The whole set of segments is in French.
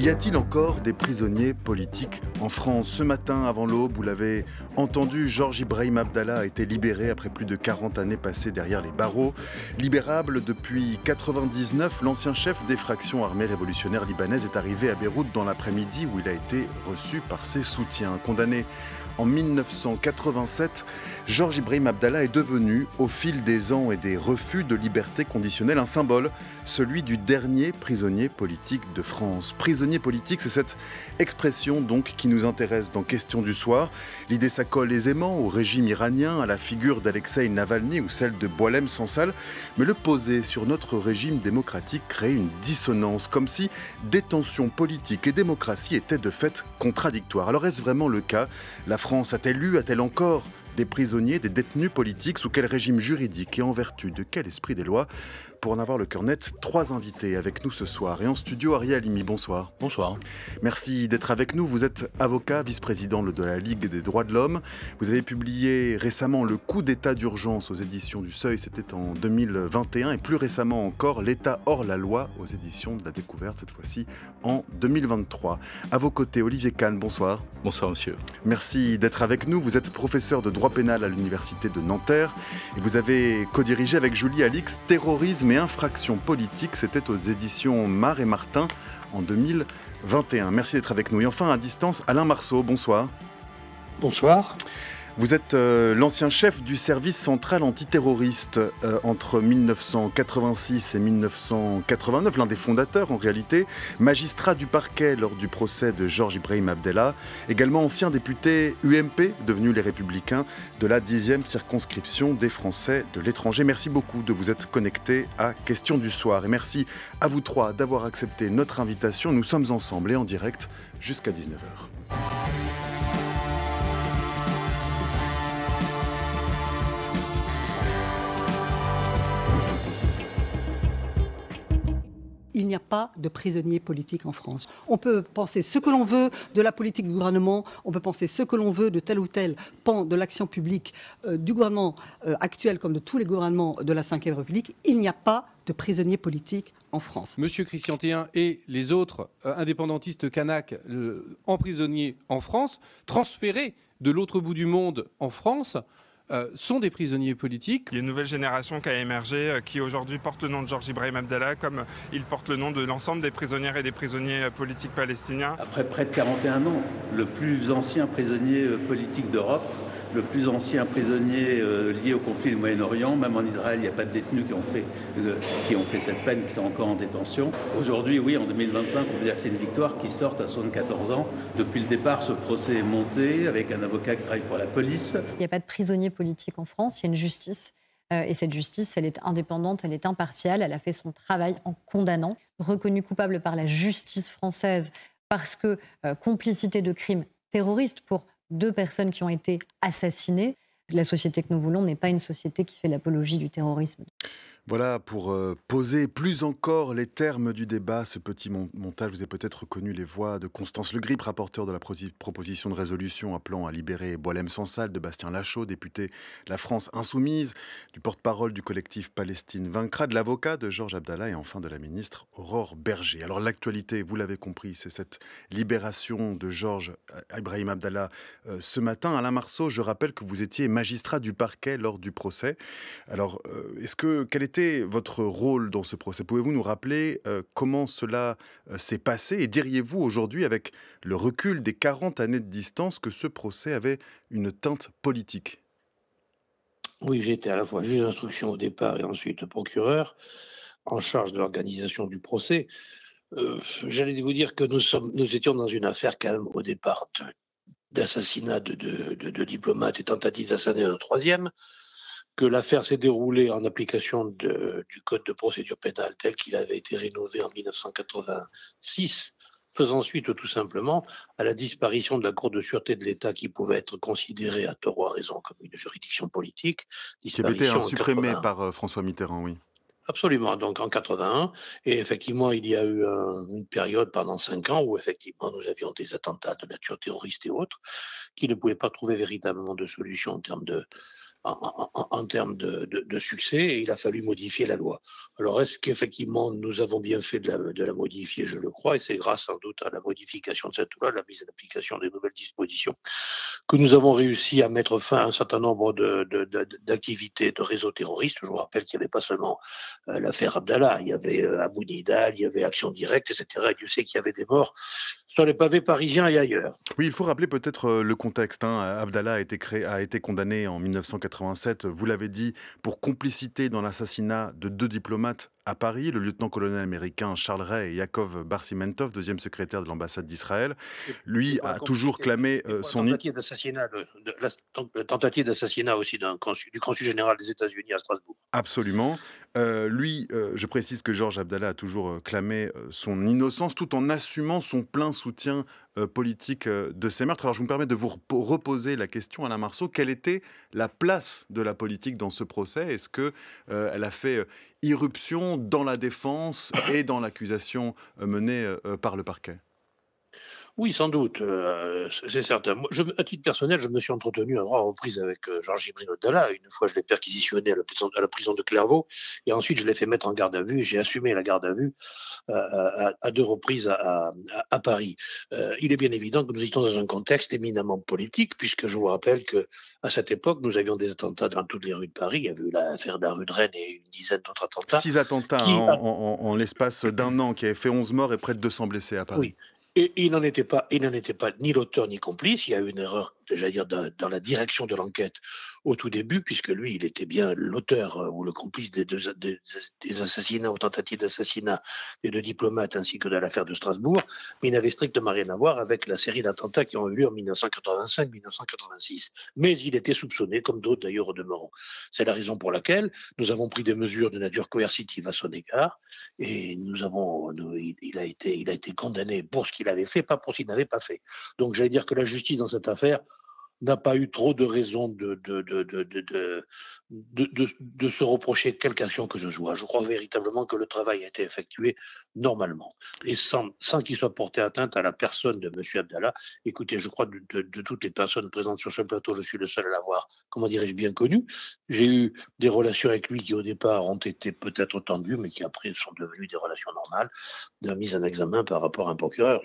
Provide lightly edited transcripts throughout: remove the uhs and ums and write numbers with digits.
Y a-t-il encore des prisonniers politiques en France? Ce matin, avant l'aube, vous l'avez entendu, Georges Ibrahim Abdallah a été libéré après plus de 40 années passées derrière les barreaux. Libérable depuis 1999, l'ancien chef des fractions armées révolutionnaires libanaises est arrivé à Beyrouth dans l'après-midi où il a été reçu par ses soutiens. Condamné en 1987, Georges Ibrahim Abdallah est devenu, au fil des ans et des refus de liberté conditionnelle, un symbole, celui du dernier prisonnier politique de France. Prisonnier politique, c'est cette expression donc qui nous intéresse dans Question du soir. L'idée s'accole aisément au régime iranien, à la figure d'Alexeï Navalny ou celle de Boualem Sansal, mais le poser sur notre régime démocratique crée une dissonance, comme si détention politique et démocratie étaient de fait contradictoires. Alors est-ce vraiment le cas? La France a-t-elle eu, a-t-elle encore des prisonniers, des détenus politiques? Sous quel régime juridique et en vertu de quel esprit des lois? Pour en avoir le cœur net, 3 invités avec nous ce soir. Et en studio, Ariel Halimi, bonsoir. Bonsoir. Merci d'être avec nous. Vous êtes avocat, vice-président de la Ligue des droits de l'homme. Vous avez publié récemment Le coup d'état d'urgence aux éditions du Seuil, c'était en 2021. Et plus récemment encore, L'État hors la loi aux éditions de la Découverte, cette fois-ci en 2023. À vos côtés, Olivier Kahn, bonsoir. Bonsoir monsieur. Merci d'être avec nous. Vous êtes professeur de droit pénal à l'université de Nanterre et vous avez co-dirigé avec Julie Alix Terrorisme et infractions politiques. C'était aux éditions Mar et Martin en 2021. Merci d'être avec nous. Et enfin, à distance, Alain Marceau, bonsoir. Bonsoir. Vous êtes l'ancien chef du service central antiterroriste entre 1986 et 1989, l'un des fondateurs en réalité, magistrat du parquet lors du procès de Georges Ibrahim Abdallah, également ancien député UMP, devenu les Républicains de la 10e circonscription des Français de l'étranger. Merci beaucoup de vous être connectés à Question du soir et merci à vous trois d'avoir accepté notre invitation. Nous sommes ensemble et en direct jusqu'à 19h. Il n'y a pas de prisonniers politiques en France. On peut penser ce que l'on veut de la politique du gouvernement, on peut penser ce que l'on veut de tel ou tel pan de l'action publique du gouvernement actuel comme de tous les gouvernements de la Ve République. Il n'y a pas de prisonniers politiques en France. Monsieur Christian Théin et les autres indépendantistes kanaks emprisonnés en France, transférés de l'autre bout du monde en France, sont des prisonniers politiques. Il y a une nouvelle génération qui a émergé, qui aujourd'hui porte le nom de Georges Ibrahim Abdallah, comme il porte le nom de l'ensemble des prisonnières et des prisonniers politiques palestiniens. Après près de 41 ans, le plus ancien prisonnier politique d'Europe, le plus ancien prisonnier lié au conflit du Moyen-Orient. Même en Israël, il n'y a pas de détenus qui ont fait cette peine, qui sont encore en détention. Aujourd'hui, oui, en 2025, on peut dire que c'est une victoire qui sort à 74 ans. Depuis le départ, ce procès est monté avec un avocat qui travaille pour la police. Il n'y a pas de prisonniers politiques en France, il y a une justice. Et cette justice, elle est indépendante, elle est impartiale, elle a fait son travail en condamnant. Reconnu coupable par la justice française parce que complicité de crimes terroristes pour 2 personnes qui ont été assassinées. La société que nous voulons n'est pas une société qui fait l'apologie du terrorisme. Voilà, pour poser plus encore les termes du débat, ce petit montage, vous avez peut-être reconnu les voix de Constance Le Grip, rapporteur de la proposition de résolution appelant à libérer Boualem Sansal, de Bastien Lachaud, député La France Insoumise, du porte-parole du collectif Palestine Vaincra, de l'avocat de Georges Abdallah et enfin de la ministre Aurore Bergé. Alors l'actualité, vous l'avez compris, c'est cette libération de Georges Ibrahim Abdallah ce matin. Alain Marceau, je rappelle que vous étiez magistrat du parquet lors du procès. Alors, quel était votre rôle dans ce procès? Pouvez-vous nous rappeler comment cela s'est passé? Et diriez-vous aujourd'hui, avec le recul des 40 années de distance, que ce procès avait une teinte politique? Oui, j'étais à la fois juge d'instruction au départ et ensuite procureur en charge de l'organisation du procès. J'allais vous dire que nous étions dans une affaire quand même au départ d'assassinat de diplomates et tentative d'assassinat de troisième, que l'affaire s'est déroulée en application du Code de procédure pénale tel qu'il avait été rénové en 1986, faisant suite tout simplement à la disparition de la Cour de sûreté de l'État qui pouvait être considérée à tort ou à raison comme une juridiction politique. Qui avait été Disparition en supprimé 81. par François Mitterrand, oui. Absolument, donc en 81. Et effectivement, il y a eu une période pendant 5 ans où effectivement nous avions des attentats de nature terroriste et autres qui ne pouvaient pas trouver véritablement de solution en termes en termes de succès, et il a fallu modifier la loi. Alors, est-ce qu'effectivement nous avons bien fait de la modifier? Je le crois, et c'est grâce sans doute à la modification de cette loi, la mise en application des nouvelles dispositions, que nous avons réussi à mettre fin à un certain nombre d'activités de réseaux terroristes. Je vous rappelle qu'il n'y avait pas seulement l'affaire Abdallah, il y avait Abu Nidal, il y avait Action Directe, etc. Et Dieu sait qu'il y avait des morts sur les pavés parisiens et ailleurs. Oui, il faut rappeler peut-être le contexte. Abdallah a été condamné en 1987, vous l'avez dit, pour complicité dans l'assassinat de 2 diplomates à Paris, le lieutenant-colonel américain Charles Ray et Yaakov Barsimentov, deuxième secrétaire de l'ambassade d'Israël. Lui a toujours clamé son... La tentative d'assassinat aussi du consul général des États-Unis à Strasbourg. Absolument. Je précise que Georges Abdallah a toujours clamé son innocence tout en assumant son plein soutien politique de ces meurtres. Alors je me permets de vous reposer la question, Alain Marceau. Quelle était la place de la politique dans ce procès? Est-ce qu'elle a fait irruption dans la défense et dans l'accusation menée par le parquet? Oui, sans doute, c'est certain. Moi, à titre personnel, je me suis entretenu à 3 reprises avec Georges Ibrahim Abdallah. Une fois, je l'ai perquisitionné à la prison de Clairvaux, et ensuite, je l'ai fait mettre en garde à vue. J'ai assumé la garde à vue à 2 reprises à Paris. Il est bien évident que nous étions dans un contexte éminemment politique, puisque je vous rappelle qu'à cette époque, nous avions des attentats dans toutes les rues de Paris. Il y avait eu l'affaire de la rue de Rennes et une dizaine d'autres attentats. 6 attentats en l'espace d'1 an, qui avaient fait 11 morts et près de 200 blessés à Paris. Oui. Et il n'en était pas ni l'auteur ni complice. Il y a eu une erreur, j'allais dire, dans la direction de l'enquête au tout début, puisque lui, il était bien l'auteur ou le complice des assassinats ou tentatives d'assassinat des 2 diplomates ainsi que de l'affaire de Strasbourg, mais il n'avait strictement rien à voir avec la série d'attentats qui ont eu lieu en 1985-1986. Mais il était soupçonné, comme d'autres d'ailleurs au demeurant. C'est la raison pour laquelle nous avons pris des mesures de nature coercitive à son égard, et il a été condamné pour ce qu'il avait fait, pas pour ce qu'il n'avait pas fait. Donc j'allais dire que la justice dans cette affaire n'a pas eu trop de raisons de se reprocher quelque action que ce soit. Je crois véritablement que le travail a été effectué normalement et sans qu'il soit porté atteinte à la personne de M. Abdallah. Écoutez, je crois de toutes les personnes présentes sur ce plateau, je suis le seul à l'avoir, comment dirais-je, bien connu. J'ai eu des relations avec lui qui au départ ont été peut-être tendues, mais qui après sont devenues des relations normales, de mise en examen par rapport à un procureur.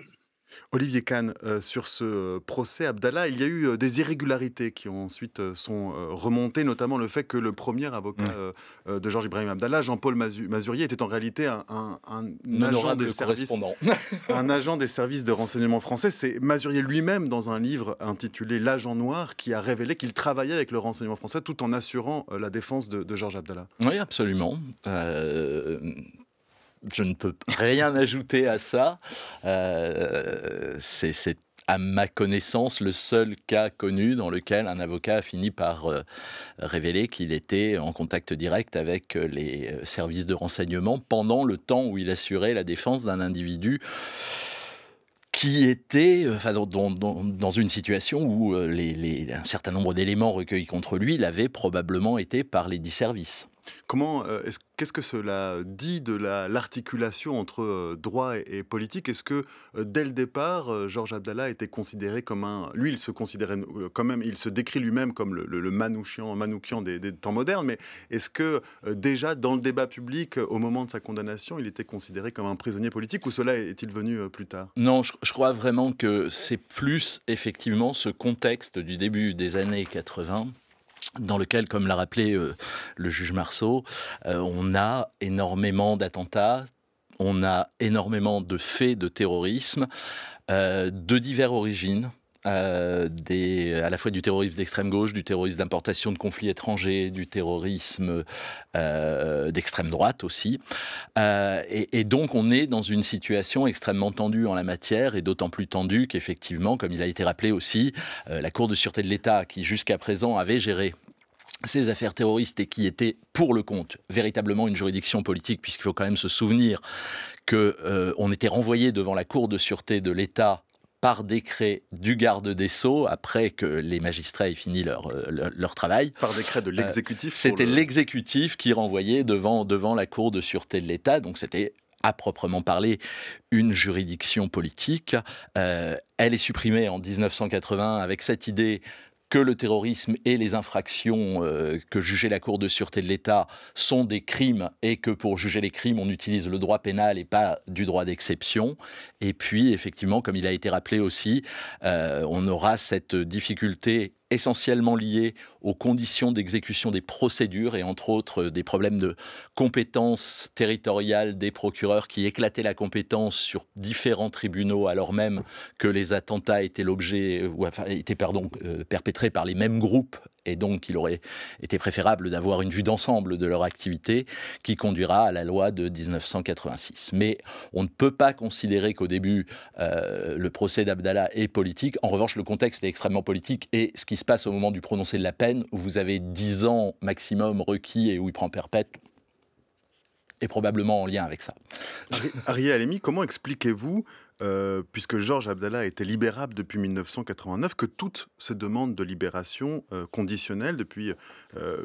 Olivier Kahn, sur ce procès Abdallah, il y a eu des irrégularités qui ensuite sont remontées, notamment le fait que le premier avocat de Georges Ibrahim Abdallah, Jean-Paul Mazurier, était en réalité un agent des services, un agent des services de renseignement français. C'est Mazurier lui-même, dans un livre intitulé L'Agent Noir, qui a révélé qu'il travaillait avec le renseignement français tout en assurant la défense de Georges Abdallah. Oui, absolument. Je ne peux rien ajouter à ça. C'est à ma connaissance le seul cas connu dans lequel un avocat a fini par révéler qu'il était en contact direct avec les services de renseignement pendant le temps où il assurait la défense d'un individu qui était dans une situation où un certain nombre d'éléments recueillis contre lui l'avaient probablement été par les 10 services. Qu'est-ce que cela dit de l'articulation entre droit et politique? Est-ce que dès le départ, Georges Abdallah était considéré comme lui, il se considérait quand même, il se décrit lui-même comme le Manoukian des temps modernes, mais est-ce que déjà dans le débat public, au moment de sa condamnation, il était considéré comme un prisonnier politique, ou cela est-il venu plus tard? Non, je crois vraiment que c'est plus effectivement ce contexte du début des années 80 dans lequel, comme l'a rappelé le juge Marceau, on a énormément d'attentats, on a énormément de faits de terrorisme de diverses origines. À la fois du terrorisme d'extrême gauche, du terrorisme d'importation de conflits étrangers, du terrorisme d'extrême droite aussi. Et donc on est dans une situation extrêmement tendue en la matière, et d'autant plus tendue qu'effectivement, comme il a été rappelé aussi, la Cour de sûreté de l'État, qui jusqu'à présent avait géré ces affaires terroristes et qui était pour le compte véritablement une juridiction politique, puisqu'il faut quand même se souvenir qu'on était renvoyé devant la Cour de sûreté de l'État par décret du garde des Sceaux, après que les magistrats aient fini leur travail. Par décret de l'exécutif C'était l'exécutif qui renvoyait devant la Cour de sûreté de l'État, donc c'était à proprement parler une juridiction politique. Elle est supprimée en 1980 avec cette idée que le terrorisme et les infractions que jugeait la Cour de sûreté de l'État sont des crimes et que pour juger les crimes, on utilise le droit pénal et pas du droit d'exception. Et puis, effectivement, comme il a été rappelé aussi, on aura cette difficulté essentiellement liée aux conditions d'exécution des procédures et entre autres des problèmes de compétence territoriale des procureurs qui éclataient la compétence sur différents tribunaux alors même que les attentats étaient perpétrés par les mêmes groupes et donc il aurait été préférable d'avoir une vue d'ensemble de leur activité qui conduira à la loi de 1986. Mais on ne peut pas considérer qu'au début le procès d'Abdallah est politique. En revanche, le contexte est extrêmement politique et ce qui se passe au moment du prononcé de la peine, où vous avez 10 ans maximum requis et où il prend perpète, est probablement en lien avec ça. Arié Halimi, comment expliquez-vous, puisque Georges Abdallah était libérable depuis 1989, que toutes ces demandes de libération conditionnelles depuis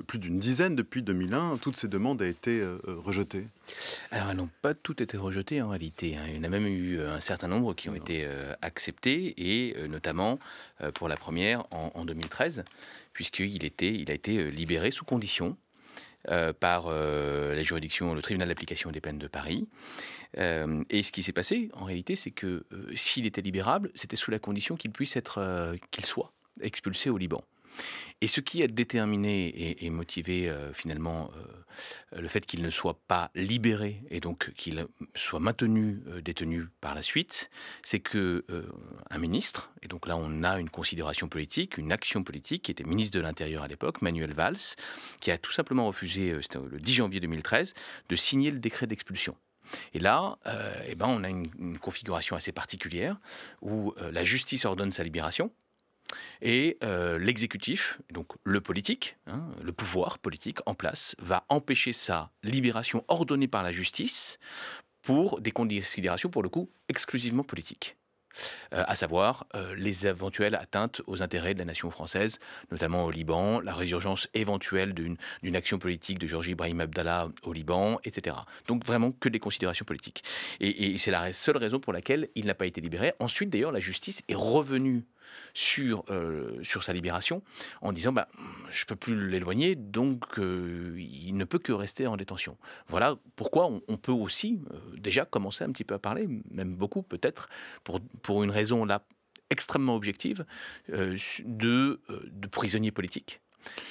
plus d'une dizaine, depuis 2001, toutes ces demandes ont été rejetées? Alors, elles n'ont pas toutes été rejetées en réalité, hein. Il y en a même eu un certain nombre qui ont été acceptées, et notamment pour la première en 2013, puisqu'il a été libéré sous condition par la juridiction, le tribunal d'application des peines de Paris. Et ce qui s'est passé, en réalité, c'est que s'il était libérable, c'était sous la condition qu'il puisse qu'il soit expulsé au Liban. Et ce qui a déterminé et motivé finalement le fait qu'il ne soit pas libéré et donc qu'il soit maintenu détenu par la suite, c'est que un ministre, et donc là on a une considération politique, une action politique, qui était ministre de l'Intérieur à l'époque, Manuel Valls, qui a tout simplement refusé, c'était le 10 janvier 2013, de signer le décret d'expulsion. Et là, on a une configuration assez particulière où la justice ordonne sa libération. Et l'exécutif, donc le politique, le pouvoir politique en place, va empêcher sa libération ordonnée par la justice pour des considérations, pour le coup, exclusivement politiques. À savoir les éventuelles atteintes aux intérêts de la nation française, notamment au Liban, la résurgence éventuelle d'une action politique de Georges Brahim Abdallah au Liban, etc. Donc vraiment que des considérations politiques. Et c'est la seule raison pour laquelle il n'a pas été libéré. Ensuite, d'ailleurs, la justice est revenue sur sa libération en disant je ne peux plus l'éloigner, donc il ne peut que rester en détention. Voilà pourquoi on peut aussi déjà commencer un petit peu à parler, même beaucoup peut-être, pour une raison là extrêmement objective, de prisonniers politiques.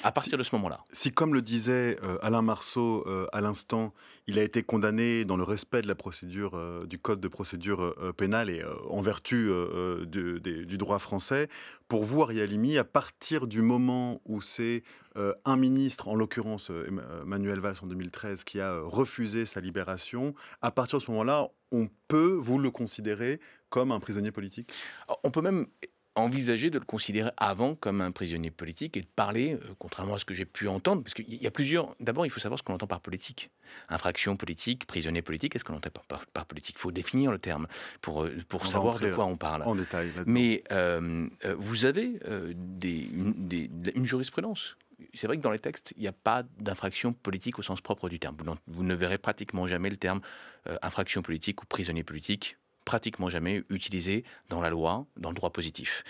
À partir de ce moment-là. Si, comme le disait Alain Marceau à l'instant, il a été condamné dans le respect de la procédure, du code de procédure pénale et en vertu du droit français, pour vous, Arié Halimi, à partir du moment où c'est un ministre, en l'occurrence Manuel Valls en 2013, qui a refusé sa libération, à partir de ce moment-là, on peut, vous le considérer comme un prisonnier politique? On peut même envisager de le considérer avant comme un prisonnier politique et de parler, contrairement à ce que j'ai pu entendre, parce qu'il y a plusieurs... D'abord, il faut savoir ce qu'on entend par politique. Infraction politique, prisonnier politique, qu'est-ce qu'on entend par politique? Il faut définir le terme pour savoir de quoi on parle. En détail. Mais vous avez une jurisprudence. C'est vrai que dans les textes, il n'y a pas d'infraction politique au sens propre du terme. Vous ne verrez pratiquement jamais le terme infraction politique ou prisonnier politique, pratiquement jamais utilisé dans la loi, dans le droit positif.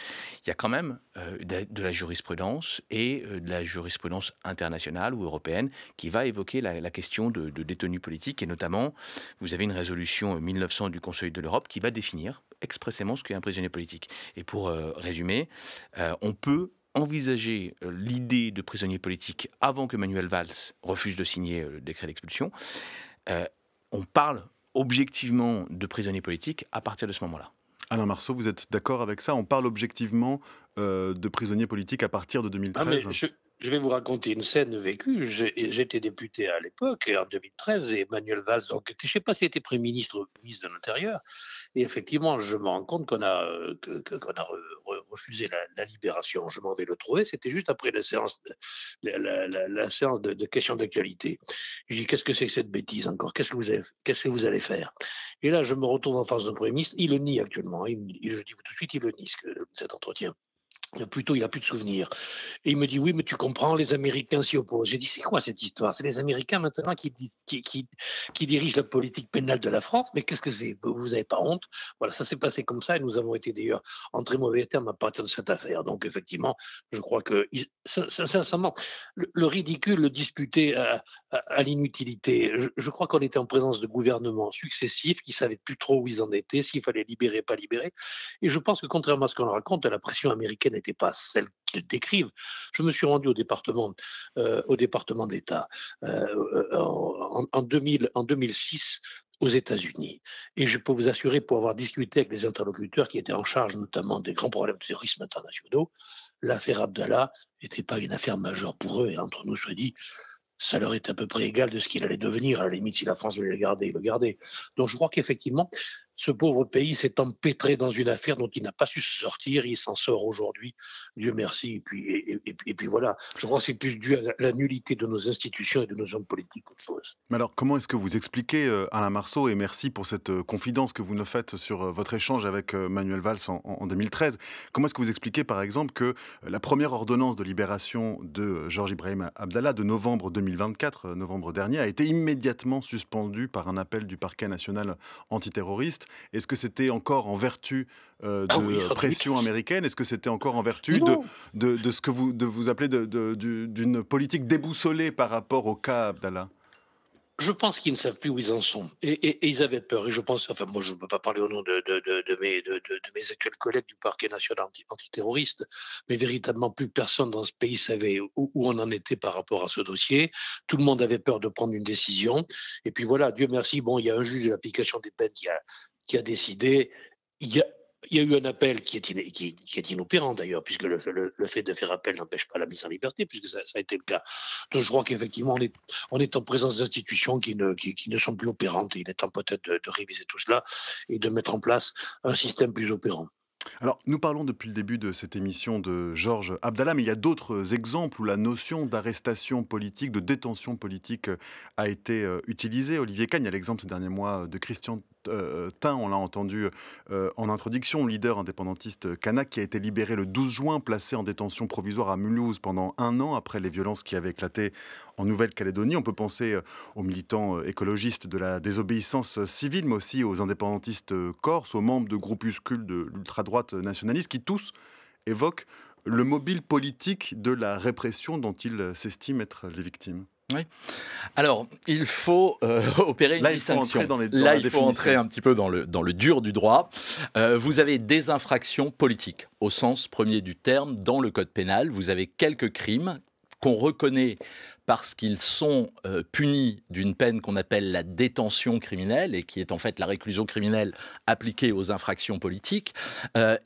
Il y a quand même de la jurisprudence et de la jurisprudence internationale ou européenne qui va évoquer la question de détenus politiques, et notamment, vous avez une résolution 1900 du Conseil de l'Europe qui va définir expressément ce qu'est un prisonnier politique. Et pour résumer, on peut envisager l'idée de prisonnier politique avant que Manuel Valls refuse de signer le décret d'expulsion. On parle objectivement de prisonniers politiques à partir de ce moment-là. Alain Marceau, vous êtes d'accord avec ça? On parle objectivement de prisonniers politiques à partir de 2013? Je vais vous raconter une scène vécue. J'étais député à l'époque, en 2013, et Manuel Valls, donc, je ne sais pas s'il était Premier ministre ou ministre de l'Intérieur, et effectivement, je me rends compte qu'on a refusé la libération. Je m'en vais le trouver, c'était juste après la séance de questions d'actualité. Je dis, qu'est-ce que c'est que cette bêtise encore? Qu'est-ce que vous allez faire? Et là, je me retrouve en face d'un Premier ministre, il le nie actuellement, je dis tout de suite, il le nie, cet entretien. Plutôt, il a plus de souvenirs. Et il me dit: «Oui, mais tu comprends, les Américains s'y opposent». J'ai dit: «C'est quoi cette histoire? C'est les Américains maintenant qui dirigent la politique pénale de la France? Mais qu'est-ce que c'est? Vous avez pas honte?» Voilà, ça s'est passé comme ça et nous avons été d'ailleurs en très mauvais termes à partir de cette affaire. Donc effectivement, je crois que sincèrement, le ridicule, le disputé à l'inutilité. Je crois qu'on était en présence de gouvernements successifs qui savaient plus trop où ils en étaient, s'il fallait libérer, pas libérer. Et je pense que contrairement à ce qu'on raconte, la pression américaine n'était pas celle qu'ils décrivent. Je me suis rendu au département d'État en 2006 aux États-Unis. Et je peux vous assurer, pour avoir discuté avec des interlocuteurs qui étaient en charge notamment des grands problèmes de terrorisme internationaux, l'affaire Abdallah n'était pas une affaire majeure pour eux. Et entre nous, se dit, ça leur est à peu près égal de ce qu'il allait devenir. À la limite, si la France voulait le garder, il le gardait. Donc je crois qu'effectivement, ce pauvre pays s'est empêtré dans une affaire dont il n'a pas su se sortir. Il s'en sort aujourd'hui, Dieu merci. Et puis voilà, je crois que c'est plus dû à la nullité de nos institutions et de nos hommes politiques qu'autre chose. Mais alors, comment est-ce que vous expliquez, Alain Marceau, et merci pour cette confidence que vous nous faites sur votre échange avec Manuel Valls en 2013, comment est-ce que vous expliquez, par exemple, que la première ordonnance de libération de Georges Ibrahim Abdallah de novembre 2024, novembre dernier, a été immédiatement suspendue par un appel du parquet national antiterroriste? Est-ce que c'était encore en vertu de pression américaine? Est-ce que c'était encore en vertu de ce que vous appelez d'une politique déboussolée par rapport au cas Abdallah? Je pense qu'ils ne savent plus où ils en sont. Et ils avaient peur. Et je pense, enfin, moi, je ne peux pas parler au nom de mes actuels collègues du parquet national antiterroriste, mais véritablement, plus personne dans ce pays savait où on en était par rapport à ce dossier. Tout le monde avait peur de prendre une décision. Et puis voilà, Dieu merci, bon, il y a un juge de l'application des peines qui a décidé. Il y a eu un appel qui est inopérant d'ailleurs, puisque le fait de faire appel n'empêche pas la mise en liberté, puisque ça a été le cas. Donc je crois qu'effectivement, on est en présence d'institutions qui ne sont plus opérantes. Il est temps peut-être de réviser tout cela et de mettre en place un système plus opérant. Alors, nous parlons depuis le début de cette émission de Georges Abdallah, mais il y a d'autres exemples où la notion d'arrestation politique, de détention politique a été utilisée. Olivier Kahn, il y a l'exemple ces derniers mois de Christian Tin, on l'a entendu en introduction, leader indépendantiste kanak qui a été libéré le 12 juin, placé en détention provisoire à Mulhouse pendant 1 an après les violences qui avaient éclaté en Nouvelle-Calédonie. On peut penser aux militants écologistes de la désobéissance civile, mais aussi aux indépendantistes corses, aux membres de groupuscules de l'ultra-droite nationaliste, qui tous évoquent le mobile politique de la répression dont ils s'estiment être les victimes. Oui. Alors, il faut opérer une distinction. Là, il faut entrer un petit peu dans le dur du droit. Vous avez des infractions politiques, au sens premier du terme, dans le code pénal. Vous avez quelques crimes qu'on reconnaît parce qu'ils sont punis d'une peine qu'on appelle la détention criminelle, et qui est en fait la réclusion criminelle appliquée aux infractions politiques.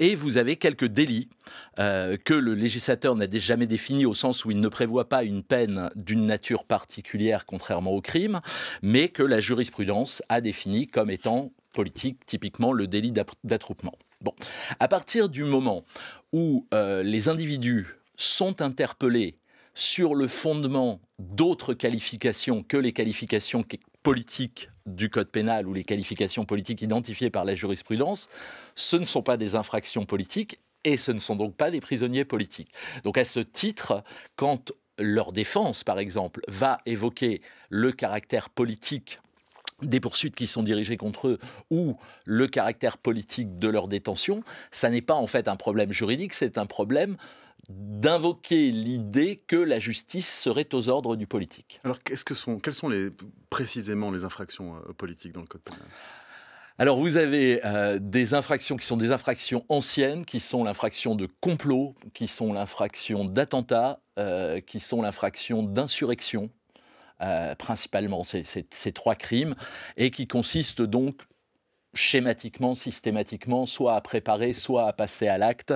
Et vous avez quelques délits que le législateur n'a jamais définis, au sens où il ne prévoit pas une peine d'une nature particulière, contrairement au crime, mais que la jurisprudence a défini comme étant politique, typiquement le délit d'attroupement. Bon. À partir du moment où les individus sont interpellés sur le fondement d'autres qualifications que les qualifications politiques du code pénal ou les qualifications politiques identifiées par la jurisprudence, ce ne sont pas des infractions politiques et ce ne sont donc pas des prisonniers politiques. Donc à ce titre, quand leur défense, par exemple, va évoquer le caractère politique des poursuites qui sont dirigées contre eux ou le caractère politique de leur détention, ça n'est pas en fait un problème juridique, c'est un problème d'invoquer l'idée que la justice serait aux ordres du politique. Alors, quelles sont précisément les infractions politiques dans le code pénal ? Alors, vous avez des infractions qui sont des infractions anciennes, qui sont l'infraction de complot, qui sont l'infraction d'attentat, qui sont l'infraction d'insurrection, principalement ces 3 crimes, et qui consistent donc schématiquement, systématiquement, soit à préparer, soit à passer à l'acte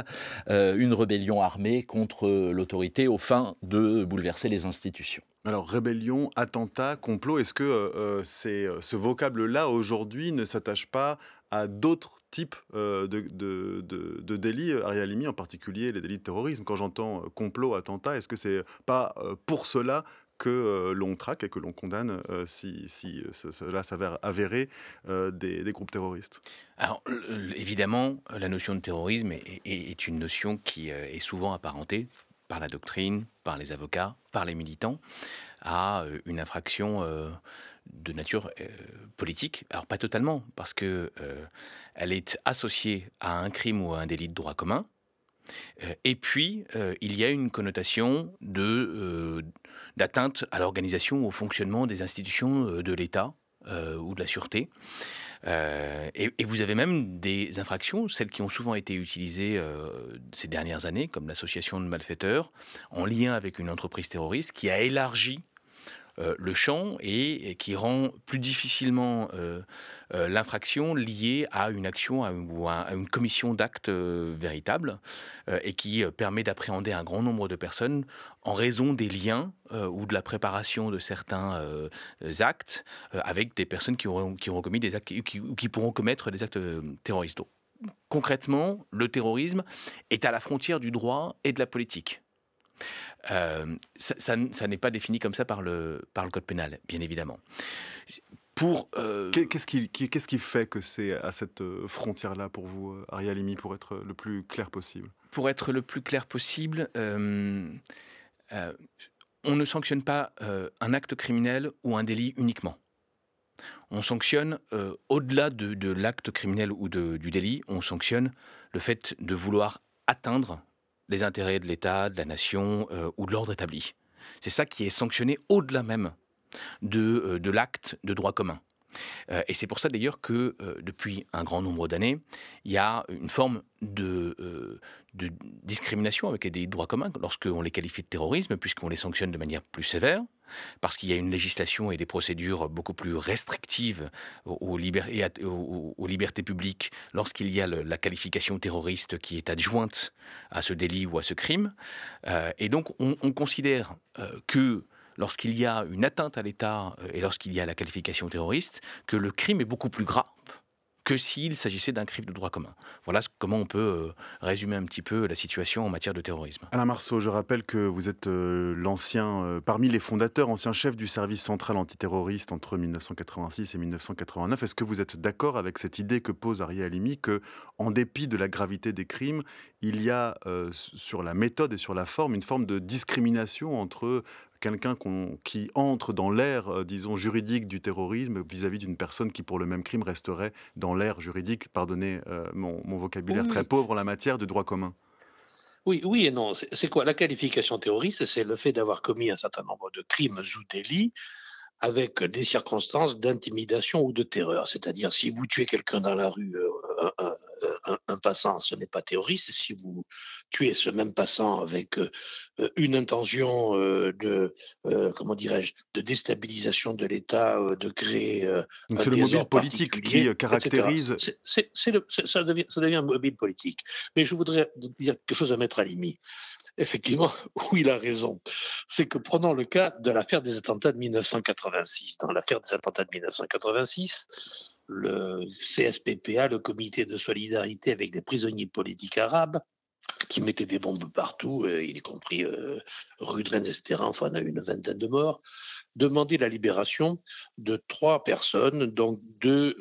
une rébellion armée contre l'autorité aux fins de bouleverser les institutions. Alors, rébellion, attentat, complot, est-ce que ce vocable-là, aujourd'hui, ne s'attache pas à d'autres types de délits, Ariel Halimi, en particulier les délits de terrorisme? Quand j'entends complot, attentat, est-ce que c'est pas pour cela que l'on traque et que l'on condamne si cela s'avère avéré des groupes terroristes. Alors, évidemment, la notion de terrorisme est une notion qui est souvent apparentée par la doctrine, par les avocats, par les militants, à une infraction de nature politique. Alors, pas totalement, parce que elle est associée à un crime ou à un délit de droit commun. Et puis, il y a une connotation d'atteinte à l'organisation ou au fonctionnement des institutions de l'État ou de la sûreté. Et vous avez même des infractions, celles qui ont souvent été utilisées ces dernières années, comme l'association de malfaiteurs, en lien avec une entreprise terroriste, qui a élargi le champ et qui rend plus difficilement l'infraction liée à une action ou à une commission d'actes véritables et qui permet d'appréhender un grand nombre de personnes en raison des liens ou de la préparation de certains actes avec des personnes qui auront commis des actes ou qui pourront commettre des actes terroristes. Donc, concrètement, le terrorisme est à la frontière du droit et de la politique. Ça n'est pas défini comme ça par le code pénal, bien évidemment. Qu'est-ce qui fait que c'est à cette frontière-là pour vous, Ariel Halimi, pour être le plus clair possible ? Pour être le plus clair possible, on ne sanctionne pas un acte criminel ou un délit uniquement. On sanctionne, au-delà de l'acte criminel ou du délit, on sanctionne le fait de vouloir atteindre les intérêts de l'État, de la nation ou de l'ordre établi. C'est ça qui est sanctionné au-delà même de l'acte de droit commun. Et c'est pour ça d'ailleurs que depuis un grand nombre d'années, il y a une forme de discrimination avec les délits de droit commun lorsqu'on les qualifie de terrorisme, puisqu'on les sanctionne de manière plus sévère, parce qu'il y a une législation et des procédures beaucoup plus restrictives aux libertés publiques lorsqu'il y a la qualification terroriste qui est adjointe à ce délit ou à ce crime. Et donc on considère que lorsqu'il y a une atteinte à l'État et lorsqu'il y a la qualification terroriste, que le crime est beaucoup plus grave que s'il s'agissait d'un crime de droit commun. Voilà comment on peut résumer un petit peu la situation en matière de terrorisme. Alain Marceau, je rappelle que vous êtes parmi les fondateurs, ancien chef du service central antiterroriste entre 1986 et 1989. Est-ce que vous êtes d'accord avec cette idée que pose Ariel Halimi, que, en dépit de la gravité des crimes, il y a sur la méthode et sur la forme une forme de discrimination entre quelqu'un qui entre dans l'ère, disons, juridique du terrorisme vis-à-vis d'une personne qui, pour le même crime, resterait dans l'ère juridique, pardonnez mon vocabulaire très pauvre en la matière, de droit commun? Oui et non. C'est quoi la qualification terroriste? C'est le fait d'avoir commis un certain nombre de crimes ou délits avec des circonstances d'intimidation ou de terreur. C'est-à-dire, si vous tuez quelqu'un dans la rue, un passant, ce n'est pas terroriste. Si vous tuez ce même passant avec une intention comment dirais-je, de déstabilisation de l'État, de créer Donc un c'est le mobile désordre politique particulier, qui etc. caractérise... Ça devient un mobile politique. Mais je voudrais dire quelque chose à Maître Halimi. Effectivement, oui, il a raison. C'est que prenons le cas de l'affaire des attentats de 1986. Dans l'affaire des attentats de 1986, le CSPPA, le Comité de solidarité avec des prisonniers politiques arabes, qui mettaient des bombes partout, y compris rue de Rennes, etc. Enfin, on a eu une vingtaine de morts, demandait la libération de 3 personnes, donc deux,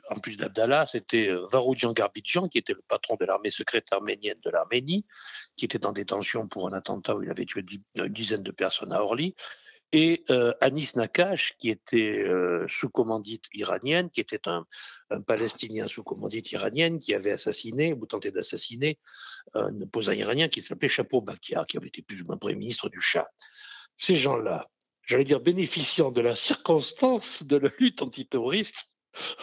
en plus d'Abdallah, c'était Varoudjan Garbidjan, qui était le patron de l'armée secrète arménienne de l'Arménie, qui était en détention pour un attentat où il avait tué une dizaine de personnes à Orly, et Anis Nakash, qui était sous commandite iranienne, qui était un Palestinien sous commandite iranienne, qui avait assassiné, ou tenté d'assassiner, un opposant iranien qui s'appelait Chapo Bakia, qui avait été plus ou moins Premier ministre du Shah. Ces gens-là, j'allais dire bénéficiant de la circonstance de la lutte antiterroriste,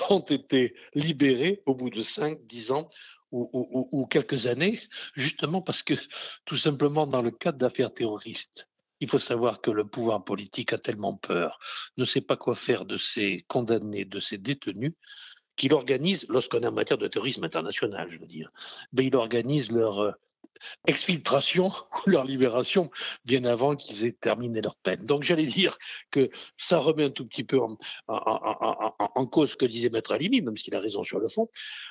ont été libérés au bout de 5, 10 ans ou quelques années, justement parce que, tout simplement, dans le cadre d'affaires terroristes, il faut savoir que le pouvoir politique a tellement peur, ne sait pas quoi faire de ces condamnés, de ces détenus, qu'il organise, lorsqu'on est en matière de terrorisme international, je veux dire, il organise leur exfiltration ou leur libération bien avant qu'ils aient terminé leur peine. Donc j'allais dire que ça remet un tout petit peu en cause ce que disait Maître Halimi, même s'il a raison sur le fond.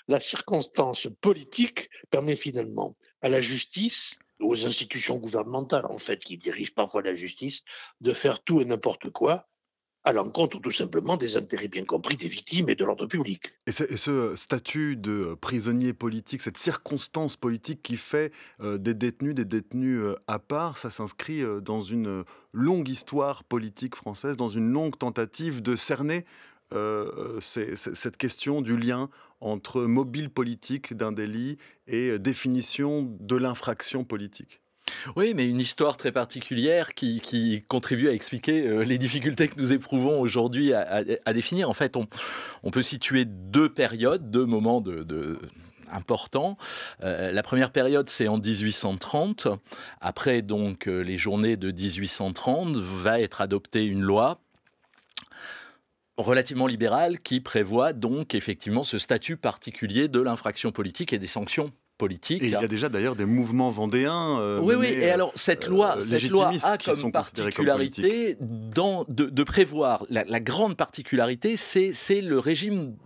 La circonstance politique permet finalement à la justice aux institutions gouvernementales, en fait, qui dirigent parfois la justice, de faire tout et n'importe quoi à l'encontre tout simplement des intérêts bien compris des victimes et de l'ordre public. Et ce statut de prisonnier politique, cette circonstance politique qui fait des détenus à part, ça s'inscrit dans une longue histoire politique française, dans une longue tentative de cerner cette question du lien entre mobile politique d'un délit et définition de l'infraction politique. Oui, mais une histoire très particulière qui contribue à expliquer les difficultés que nous éprouvons aujourd'hui à définir. En fait, on peut situer deux périodes, deux moments importants. La première période, c'est en 1830. Après donc les journées de 1830, va être adoptée une loi relativement libérale qui prévoit donc effectivement ce statut particulier de l'infraction politique et des sanctions politique. Et il y a déjà d'ailleurs des mouvements vendéens. Oui, et alors cette loi a comme particularité de prévoir, la grande particularité, c'est le régime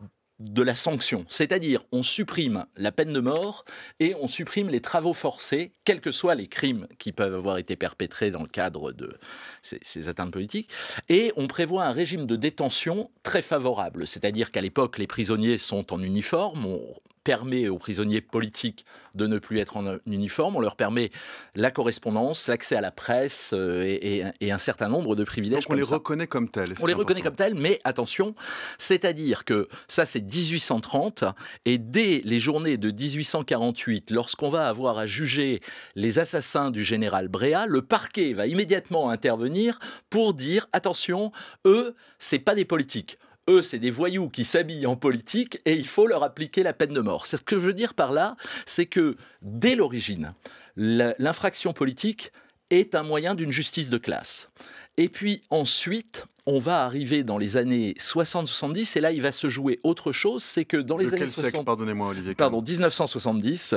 de la sanction. C'est-à-dire, on supprime la peine de mort et on supprime les travaux forcés, quels que soient les crimes qui peuvent avoir été perpétrés dans le cadre de ces atteintes politiques. Et on prévoit un régime de détention très favorable. C'est-à-dire qu'à l'époque, les prisonniers sont en uniforme, on permet aux prisonniers politiques de ne plus être en uniforme, on leur permet la correspondance, l'accès à la presse et un certain nombre de privilèges. Donc on les reconnaît comme tels. On les reconnaît comme tels, mais attention, c'est-à-dire que ça c'est 1830 et dès les journées de 1848, lorsqu'on va avoir à juger les assassins du général Bréa, le parquet va immédiatement intervenir pour dire attention, eux, c'est pas des politiques. Eux, c'est des voyous qui s'habillent en politique et il faut leur appliquer la peine de mort. Ce que je veux dire par là, c'est que dès l'origine, l'infraction politique est un moyen d'une justice de classe. Et puis ensuite, on va arriver dans les années 60-70 et là, il va se jouer autre chose. C'est que dans les années 60... Pardonnez-moi, Olivier. Pardon, 1970.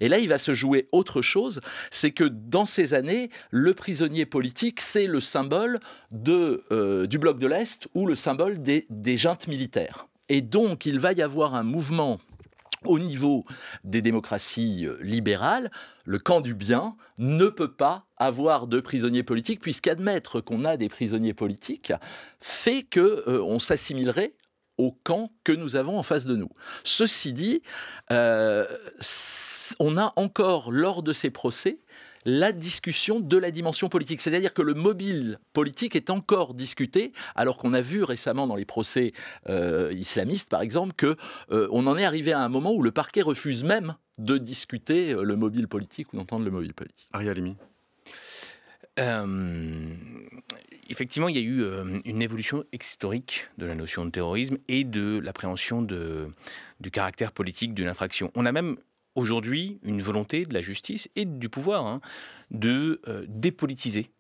Et là, il va se jouer autre chose. C'est que dans ces années, le prisonnier politique, c'est le symbole du bloc de l'Est ou le symbole des juntes militaires. Et donc, il va y avoir un mouvement au niveau des démocraties libérales. Le camp du bien ne peut pas avoir de prisonniers politiques, puisqu'admettre qu'on a des prisonniers politiques fait qu'on s'assimilerait au camp que nous avons en face de nous. Ceci dit, on a encore, lors de ces procès, la discussion de la dimension politique. C'est-à-dire que le mobile politique est encore discuté, alors qu'on a vu récemment dans les procès islamistes, par exemple, qu'on en est arrivé à un moment où le parquet refuse même de discuter le mobile politique ou d'entendre le mobile politique. Arya Halimi. Effectivement, il y a eu une évolution historique de la notion de terrorisme et de l'appréhension du caractère politique de l'infraction. On a même aujourd'hui une volonté de la justice et du pouvoir de dépolitiser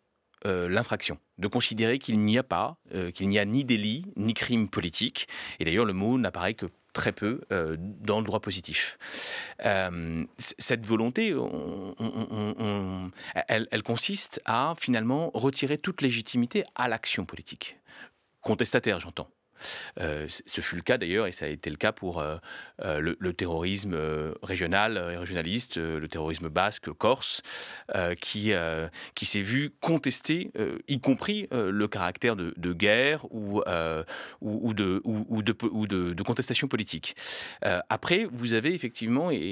l'infraction, de considérer qu'il n'y a ni délit ni crime politique. Et d'ailleurs, le mot n'apparaît que très peu dans le droit positif. Cette volonté, elle consiste à finalement retirer toute légitimité à l'action politique. Contestataire, j'entends. Ce fut le cas d'ailleurs, et ça a été le cas pour le terrorisme régional et régionaliste, le terrorisme basque, corse, qui s'est vu contester, y compris le caractère de guerre ou de contestation politique. Après, vous avez effectivement, il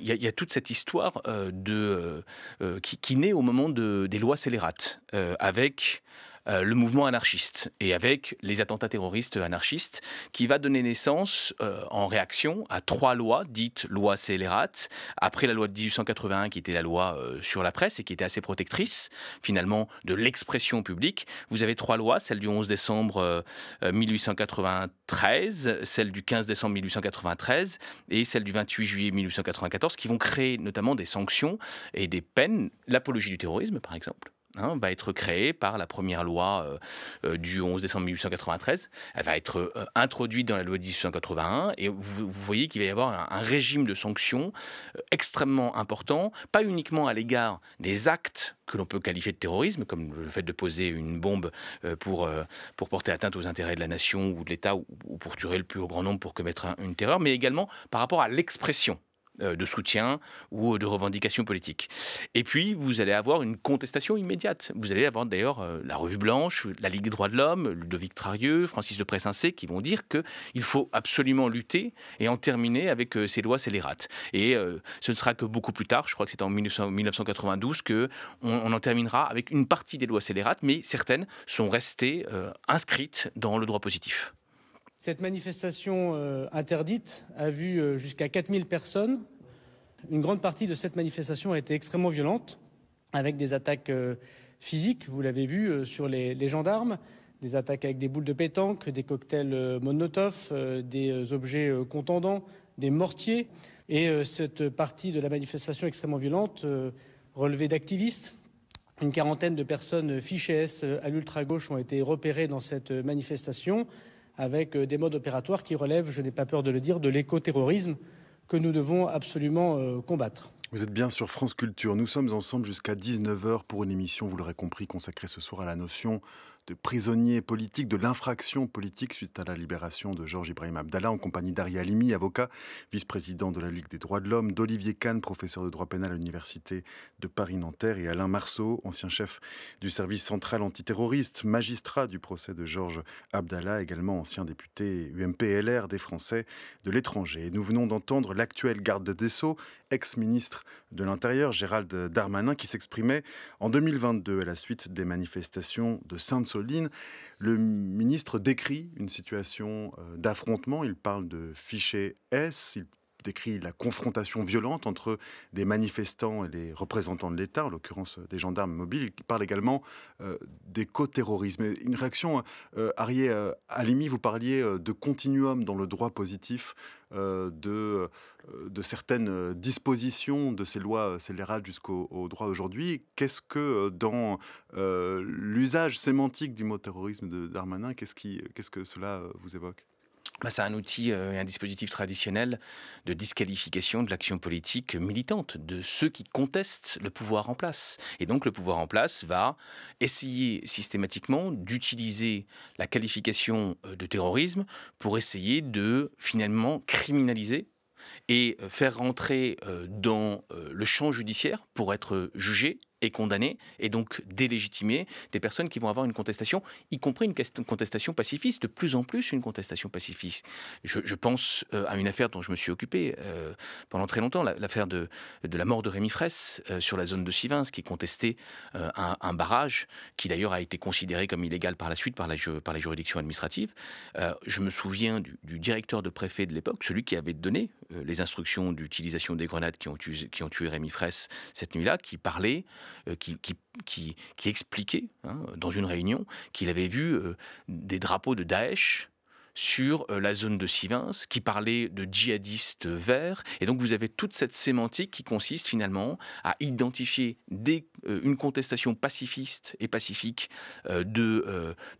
y a toute cette histoire qui naît au moment des lois scélérates, avec le mouvement anarchiste et avec les attentats terroristes anarchistes qui va donner naissance en réaction à 3 lois dites lois scélérates. Après la loi de 1881 qui était la loi sur la presse et qui était assez protectrice finalement de l'expression publique, vous avez 3 lois, celle du 11 décembre 1893, celle du 15 décembre 1893 et celle du 28 juillet 1894 qui vont créer notamment des sanctions et des peines, l'apologie du terrorisme par exemple. Va être créée par la première loi du 11 décembre 1893. Elle va être introduite dans la loi de 1881 et vous voyez qu'il va y avoir un régime de sanctions extrêmement important, pas uniquement à l'égard des actes que l'on peut qualifier de terrorisme, comme le fait de poser une bombe pour porter atteinte aux intérêts de la nation ou de l'État ou pour tuer le plus grand nombre pour commettre une terreur, mais également par rapport à l'expression de soutien ou de revendications politiques. Et puis, vous allez avoir une contestation immédiate. Vous allez avoir d'ailleurs la Revue Blanche, la Ligue des droits de l'homme, Ludovic Trarieux, Francis de Pressincé, qui vont dire qu'il faut absolument lutter et en terminer avec ces lois scélérates. Et ce ne sera que beaucoup plus tard, je crois que c'était en 1992, qu'on en terminera avec une partie des lois scélérates, mais certaines sont restées inscrites dans le droit positif. Cette manifestation interdite a vu jusqu'à 4000 personnes. Une grande partie de cette manifestation a été extrêmement violente, avec des attaques physiques, vous l'avez vu, sur les gendarmes, des attaques avec des boules de pétanque, des cocktails Molotov, des objets contondants, des mortiers. Et cette partie de la manifestation extrêmement violente relevée d'activistes. Une quarantaine de personnes fichées S à l'ultra-gauche ont été repérées dans cette manifestation, avec des modes opératoires qui relèvent, je n'ai pas peur de le dire, de l'écoterrorisme que nous devons absolument combattre. Vous êtes bien sur France Culture. Nous sommes ensemble jusqu'à 19h pour une émission, vous l'aurez compris, consacrée ce soir à la notion de prisonnier politique, de l'infraction politique suite à la libération de Georges Ibrahim Abdallah, en compagnie d'Ari Halimi, avocat, vice-président de la Ligue des droits de l'homme, d'Olivier Kahn, professeur de droit pénal à l'Université de Paris-Nanterre, et Alain Marceau, ancien chef du service central antiterroriste, magistrat du procès de Georges Abdallah, également ancien député UMP-LR des Français de l'étranger. Et nous venons d'entendre l'actuel garde des Sceaux, ex-ministre de l'Intérieur, Gérald Darmanin, qui s'exprimait en 2022 à la suite des manifestations de Sainte-Soline. Le ministre décrit une situation d'affrontement. Il parle de fichier S. Il décrit la confrontation violente entre des manifestants et les représentants de l'État, en l'occurrence des gendarmes mobiles. Il parle également d'éco-terrorisme. Une réaction, Ari Halimi, vous parliez de continuum dans le droit positif, de certaines dispositions de ces lois scélérates jusqu'au droit aujourd'hui. Qu'est-ce que dans l'usage sémantique du mot terrorisme de Darmanin, qu'est-ce que cela vous évoque ? C'est un outil et un dispositif traditionnel de disqualification de l'action politique militante, de ceux qui contestent le pouvoir en place. Et donc le pouvoir en place va essayer systématiquement d'utiliser la qualification de terrorisme pour essayer de finalement criminaliser et faire rentrer dans le champ judiciaire pour être jugé et condamné, et donc délégitimer des personnes qui vont avoir une contestation, y compris une contestation pacifiste, de plus en plus une contestation pacifiste. Je pense à une affaire dont je me suis occupé pendant très longtemps, l'affaire de la mort de Rémi Fraisse sur la zone de Sivins, qui contestait un barrage, qui d'ailleurs a été considéré comme illégal par la suite par les juridictions administratives. Je me souviens du directeur de préfet de l'époque, celui qui avait donné les instructions d'utilisation des grenades qui ont tué Rémi Fraisse cette nuit-là, qui parlait, qui expliquait dans une réunion qu'il avait vu des drapeaux de Daesh sur la zone de Sivins, qui parlait de djihadistes verts. Et donc vous avez toute cette sémantique qui consiste finalement à identifier une contestation pacifiste et pacifique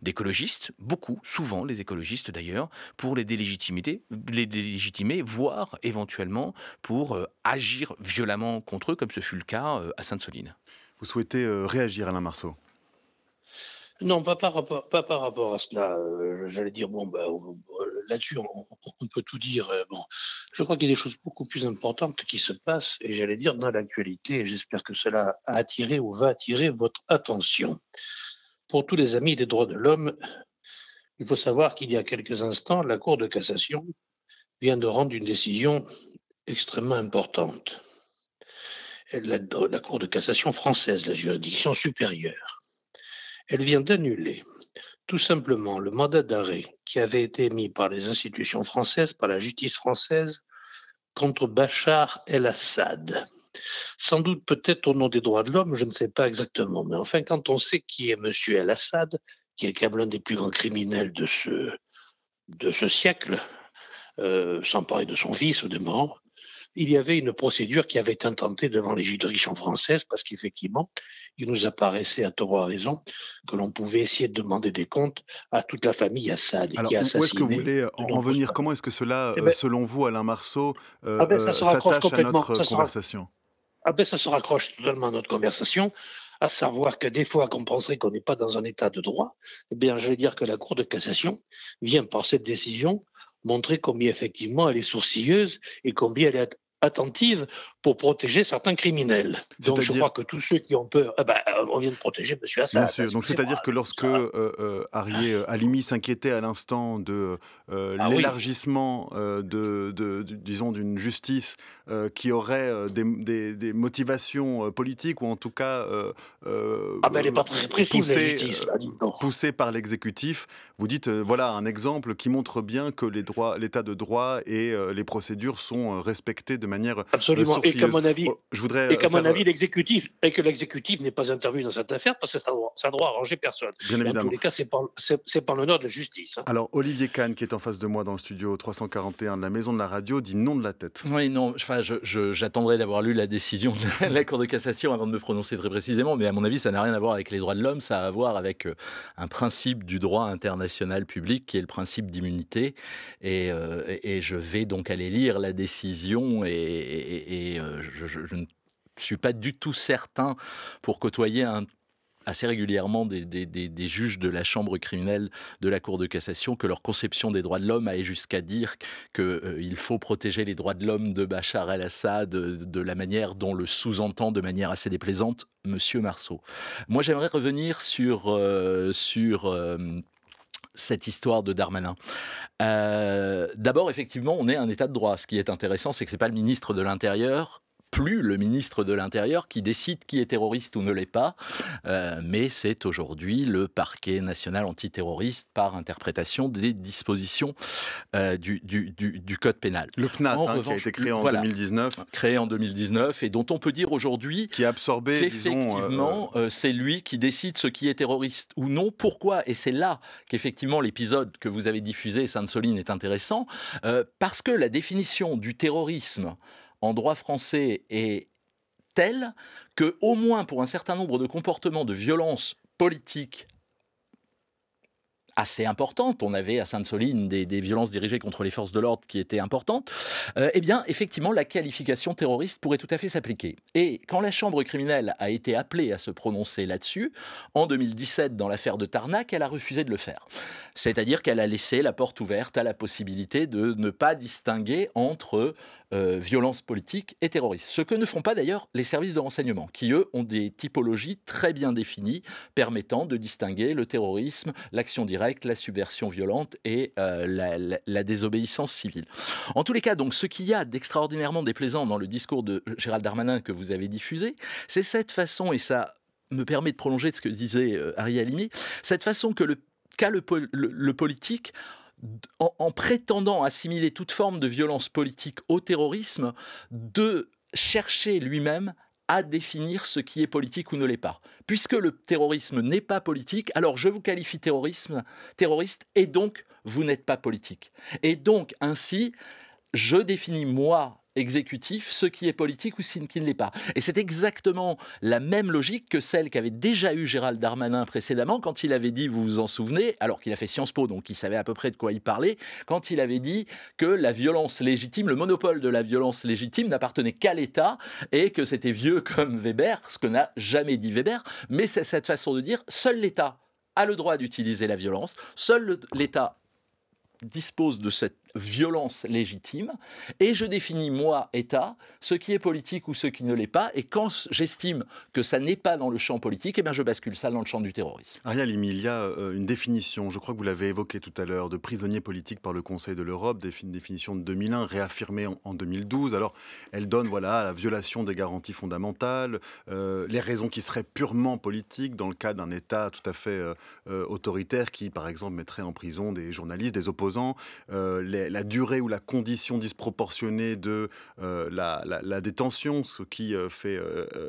d'écologistes, souvent les écologistes d'ailleurs, pour les délégitimer, voire éventuellement pour agir violemment contre eux, comme ce fut le cas à Sainte-Soline. Vous souhaitez réagir, Alain Marceau ? Non, pas par rapport à cela. J'allais dire, là-dessus, on peut tout dire. Je crois qu'il y a des choses beaucoup plus importantes qui se passent, et j'allais dire dans l'actualité, et j'espère que cela a attiré ou va attirer votre attention. Pour tous les amis des droits de l'homme, il faut savoir qu'il y a quelques instants, la Cour de cassation vient de rendre une décision extrêmement importante. La Cour de cassation française, la juridiction supérieure, elle vient d'annuler tout simplement le mandat d'arrêt qui avait été émis par les institutions françaises, par la justice française, contre Bachar el-Assad. Sans doute peut-être au nom des droits de l'homme, je ne sais pas exactement, mais enfin quand on sait qui est M. el-Assad, qui est quand même l'un des plus grands criminels de ce siècle, sans parler de son fils au demeurant, il y avait une procédure qui avait été intentée devant les juridictions françaises parce qu'effectivement, il nous apparaissait à tort ou à raison que l'on pouvait essayer de demander des comptes à toute la famille Assad. Alors, qui a où est-ce que vous voulez en venir ? Comment est-ce que cela, selon vous, Alain Marceau, s'attache à notre conversation ? Ça se raccroche totalement à notre conversation, à savoir que des fois qu'on penserait qu'on n'est pas dans un état de droit, je vais dire que la Cour de cassation vient par cette décision montrer combien effectivement elle est sourcilleuse et combien elle est attentive pour protéger certains criminels. Donc je crois que tous ceux qui ont peur, on vient de protéger M. Assad. Bien sûr, donc c'est-à-dire que lorsque Arié Halimi s'inquiétait à l'instant de l'élargissement disons, d'une justice qui aurait des motivations politiques, ou en tout cas elle n'est pas très répressive, la justice. Poussée par l'exécutif, vous dites, voilà un exemple qui montre bien que l'état de droit et les procédures sont respectées de manière absolument, sourcilleuse. Et qu'à mon avis, l'exécutif n'est pas intervenu dans cette affaire parce que ça ne doit arranger personne. Bien évidemment. En tous les cas, c'est pas l'honneur de la justice. Hein. Alors, Olivier Kahn, qui est en face de moi dans le studio 341 de la Maison de la Radio, dit non de la tête. Oui, non, j'attendrai d'avoir lu la décision de la Cour de cassation avant de me prononcer très précisément, mais à mon avis, ça n'a rien à voir avec les droits de l'homme, ça a à voir avec un principe du droit international public qui est le principe d'immunité. Et je vais donc aller lire la décision et je ne suis pas du tout certain, pour côtoyer assez régulièrement des juges de la chambre criminelle de la Cour de cassation, que leur conception des droits de l'homme aille jusqu'à dire qu'il faut protéger les droits de l'homme de Bachar el-Assad de la manière dont le sous-entend de manière assez déplaisante Monsieur Marceau. Moi, j'aimerais revenir sur cette histoire de Darmanin. D'abord, effectivement, on est un état de droit. Ce qui est intéressant, c'est que ce n'est pas le ministre de l'Intérieur, plus le ministre de l'Intérieur, qui décide qui est terroriste ou ne l'est pas, mais c'est aujourd'hui le parquet national antiterroriste par interprétation des dispositions du code pénal. Le PNAT, revanche, qui a été créé en 2019. Créé en 2019 et dont on peut dire aujourd'hui qui a absorbé, qu'effectivement, c'est lui qui décide ce qui est terroriste ou non. Pourquoi ? Et c'est là qu'effectivement l'épisode que vous avez diffusé, Sainte-Soline, est intéressant, parce que la définition du terrorisme en droit français est telle que, au moins pour un certain nombre de comportements de violence politique assez importantes, on avait à Sainte-Soline des violences dirigées contre les forces de l'ordre qui étaient importantes, eh bien, effectivement, la qualification terroriste pourrait tout à fait s'appliquer. Et quand la Chambre criminelle a été appelée à se prononcer là-dessus, en 2017, dans l'affaire de Tarnac, elle a refusé de le faire. C'est-à-dire qu'elle a laissé la porte ouverte à la possibilité de ne pas distinguer entre violence politique et terrorisme. Ce que ne font pas d'ailleurs les services de renseignement, qui eux ont des typologies très bien définies, permettant de distinguer le terrorisme, l'action directe, la subversion violente et la désobéissance civile. En tous les cas, donc, ce qu'il y a d'extraordinairement déplaisant dans le discours de Gérald Darmanin que vous avez diffusé, c'est cette façon, et ça me permet de prolonger de ce que disait Arié Halimi, cette façon qu'a le politique, en prétendant assimiler toute forme de violence politique au terrorisme, de chercher lui-même à définir ce qui est politique ou ne l'est pas. Puisque le terrorisme n'est pas politique, alors je vous qualifie terroriste, et donc vous n'êtes pas politique. Et donc, ainsi, je définis, moi, exécutif, ce qui est politique ou ce qui ne l'est pas. Et c'est exactement la même logique que celle qu'avait déjà eu Gérald Darmanin précédemment, quand il avait dit, vous vous en souvenez, alors qu'il a fait Sciences Po, donc il savait à peu près de quoi il parlait, quand il avait dit que la violence légitime, le monopole de la violence légitime n'appartenait qu'à l'État, et que c'était vieux comme Weber, ce que n'a jamais dit Weber, mais c'est cette façon de dire, seul l'État a le droit d'utiliser la violence, seul l'État dispose de cette violence légitime, et je définis, moi, État, ce qui est politique ou ce qui ne l'est pas, et quand j'estime que ça n'est pas dans le champ politique, eh bien je bascule ça dans le champ du terrorisme. Arié Halimi, il y a une définition, je crois que vous l'avez évoqué tout à l'heure, de prisonnier politique par le Conseil de l'Europe, une définition de 2001, réaffirmée en 2012. Alors, elle donne, voilà, la violation des garanties fondamentales, les raisons qui seraient purement politiques, dans le cas d'un État tout à fait autoritaire, qui, par exemple, mettrait en prison des journalistes, des opposants, la durée ou la condition disproportionnée de la détention, ce qui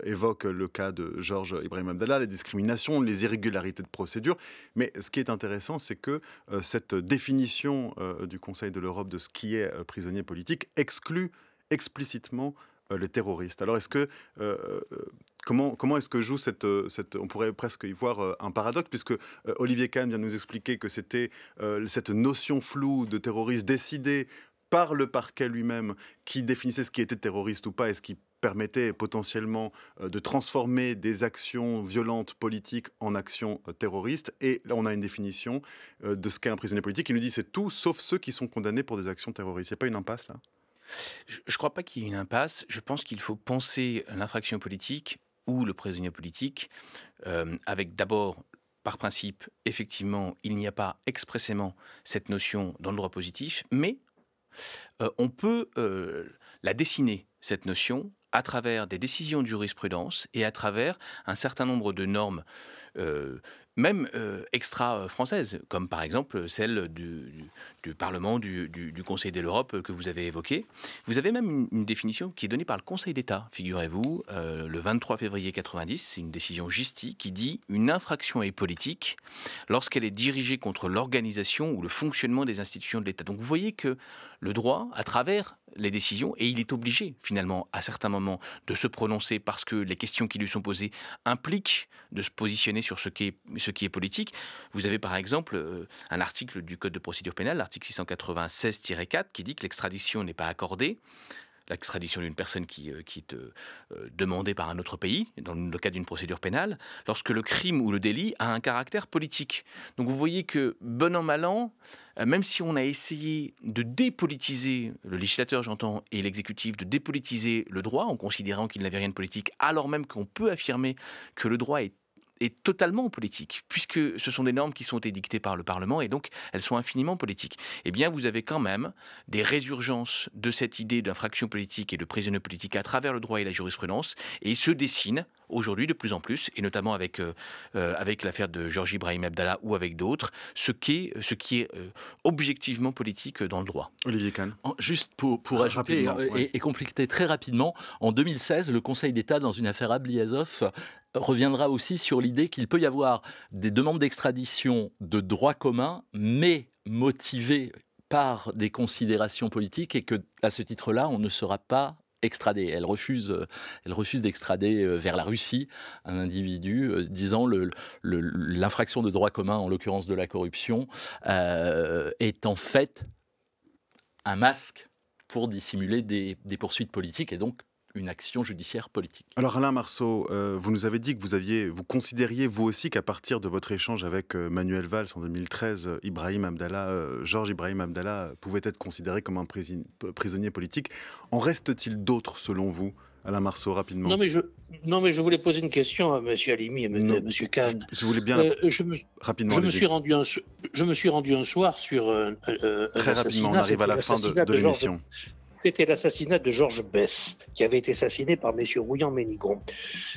évoque le cas de Georges Ibrahim Abdallah, les discriminations, les irrégularités de procédure. Mais ce qui est intéressant, c'est que cette définition du Conseil de l'Europe de ce qui est prisonnier politique exclut explicitement les terroristes. Alors, comment est-ce que joue cette on pourrait presque y voir un paradoxe, puisque Olivier Kahn vient de nous expliquer que c'était cette notion floue de terroriste décidée par le parquet lui-même qui définissait ce qui était terroriste ou pas, et ce qui permettait potentiellement de transformer des actions violentes politiques en actions terroristes. Et là, on a une définition de ce qu'est un prisonnier politique qui nous dit c'est tout sauf ceux qui sont condamnés pour des actions terroristes. Il n'y a pas une impasse là ? Je ne crois pas qu'il y ait une impasse. Je pense qu'il faut penser l'infraction politique ou le prisonnier politique avec d'abord, par principe, effectivement, il n'y a pas expressément cette notion dans le droit positif, mais on peut la dessiner, cette notion, à travers des décisions de jurisprudence et à travers un certain nombre de normes, même extra-françaises, comme par exemple celle du Parlement, du Conseil de l'Europe que vous avez évoqué. Vous avez même une définition qui est donnée par le Conseil d'État, figurez-vous, le 23 février 90, c'est une décision Gisti qui dit « Une infraction est politique lorsqu'elle est dirigée contre l'organisation ou le fonctionnement des institutions de l'État ». Donc vous voyez que le droit, à travers les décisions, et il est obligé finalement à certains moments de se prononcer parce que les questions qui lui sont posées impliquent de se positionner sur ce qui est politique. Vous avez par exemple un article du Code de procédure pénale, l'article 696-4, qui dit que l'extradition n'est pas accordée, l'extradition d'une personne qui est demandée par un autre pays, dans le cadre d'une procédure pénale, lorsque le crime ou le délit a un caractère politique. Donc vous voyez que, bon an, mal an, même si on a essayé de dépolitiser, le législateur j'entends, et l'exécutif, de dépolitiser le droit, en considérant qu'il n'avait rien de politique, alors même qu'on peut affirmer que le droit est totalement politique, puisque ce sont des normes qui sont édictées par le Parlement et donc elles sont infiniment politiques. Eh bien, vous avez quand même des résurgences de cette idée d'infraction politique et de prisonnier politique à travers le droit et la jurisprudence, et il se dessine aujourd'hui de plus en plus, et notamment avec l'affaire de Georges Ibrahim Abdallah ou avec d'autres, ce qui est objectivement politique dans le droit. Olivier Kahn. Juste pour ajouter et compléter très rapidement, en 2016, le Conseil d'État, dans une affaire Abliazov, reviendra aussi sur l'idée qu'il peut y avoir des demandes d'extradition de droit commun, mais motivées par des considérations politiques, et que, à ce titre-là, on ne sera pas extradé. Elle refuse d'extrader vers la Russie un individu disant l'infraction de droit commun, en l'occurrence de la corruption, est en fait un masque pour dissimuler des poursuites politiques et donc une action judiciaire politique. Alors Alain Marceau, vous nous avez dit que vous considériez vous aussi qu'à partir de votre échange avec Manuel Valls en 2013, Georges Ibrahim Abdallah pouvait être considéré comme un prisonnier politique. En reste-t-il d'autres selon vous, Alain Marceau, rapidement? Non, mais je voulais poser une question à M. Halimi et M. Kahn. Si vous voulez bien rapidement. Je me suis rendu un soir sur très rapidement, on arrive à la fin de l'émission. C'était l'assassinat de Georges Best, qui avait été assassiné par M. Rouillant-Ménigon.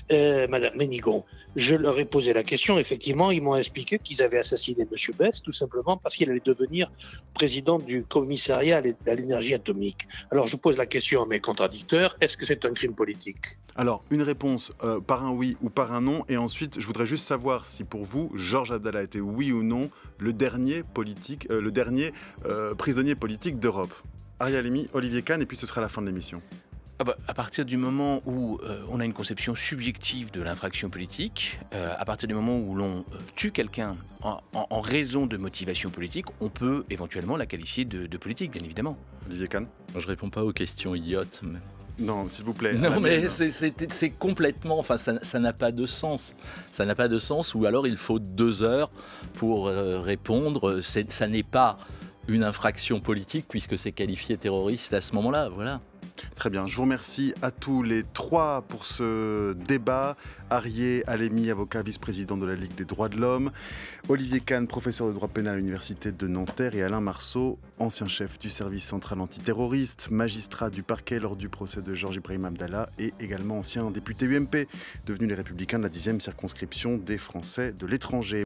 Madame Ménigon, je leur ai posé la question. Effectivement, ils m'ont expliqué qu'ils avaient assassiné M. Best, tout simplement parce qu'il allait devenir président du commissariat à l'énergie atomique. Alors, je pose la question à mes contradicteurs. Est-ce que c'est un crime politique? Alors, une réponse par un oui ou par un non. Et ensuite, je voudrais juste savoir si pour vous, Georges Abdallah était oui ou non le dernier prisonnier politique d'Europe. Ariel Halimi, Olivier Kahn, et puis ce sera la fin de l'émission. À partir du moment où on a une conception subjective de l'infraction politique, à partir du moment où l'on tue quelqu'un en raison de motivation politique, on peut éventuellement la qualifier de politique, bien évidemment. Olivier Kahn. Je ne réponds pas aux questions idiotes. Non, s'il vous plaît. Non, mais c'est complètement... Enfin, ça n'a pas de sens. Ça n'a pas de sens, ou alors il faut 2 heures pour répondre. Ça n'est pas une infraction politique, puisque c'est qualifié terroriste à ce moment-là, voilà. Très bien, je vous remercie à tous les 3 pour ce débat. Ariel Halimi, avocat vice-président de la Ligue des droits de l'homme, Olivier Kahn, professeur de droit pénal à l'Université de Nanterre, et Alain Marceau, ancien chef du service central antiterroriste, magistrat du parquet lors du procès de Georges Ibrahim Abdallah et également ancien député UMP, devenu les Républicains de la 10e circonscription des Français de l'étranger.